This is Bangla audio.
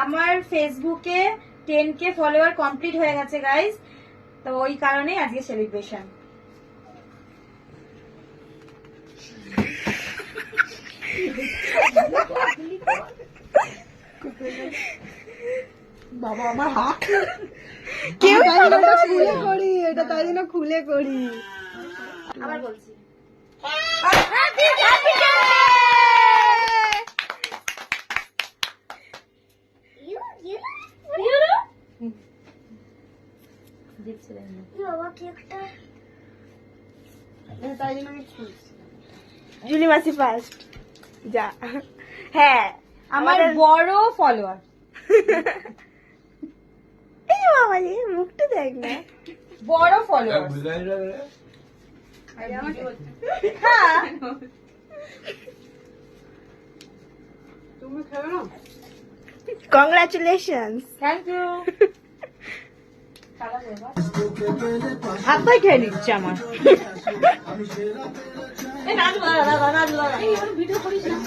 আমার ফেসবুকে 10K ফলোয়ার কমপ্লিট হয়ে গেছে গাইস, তো ওই কারণে আজকে সেলিব্রেশন। বাবা আমার হাত কেউ খুলে করি, এটা তাই জন্য খুলে করি। আবার বলছি তাই জন্য আমি খুলছি। জুলি মাসি ফার্স্ট যা। হ্যাঁ আমার বড় ফলোয়ার। এই বাবা রে, মুখটা দেখ না। বড় ফলোয়ার। হ্যাঁ তুমি খেলো না? কংগ্রাচুলেশনস। Thank you. হাত পায়ে খেয়ে নিচ্ছে আমার। ভিডিও করিস না।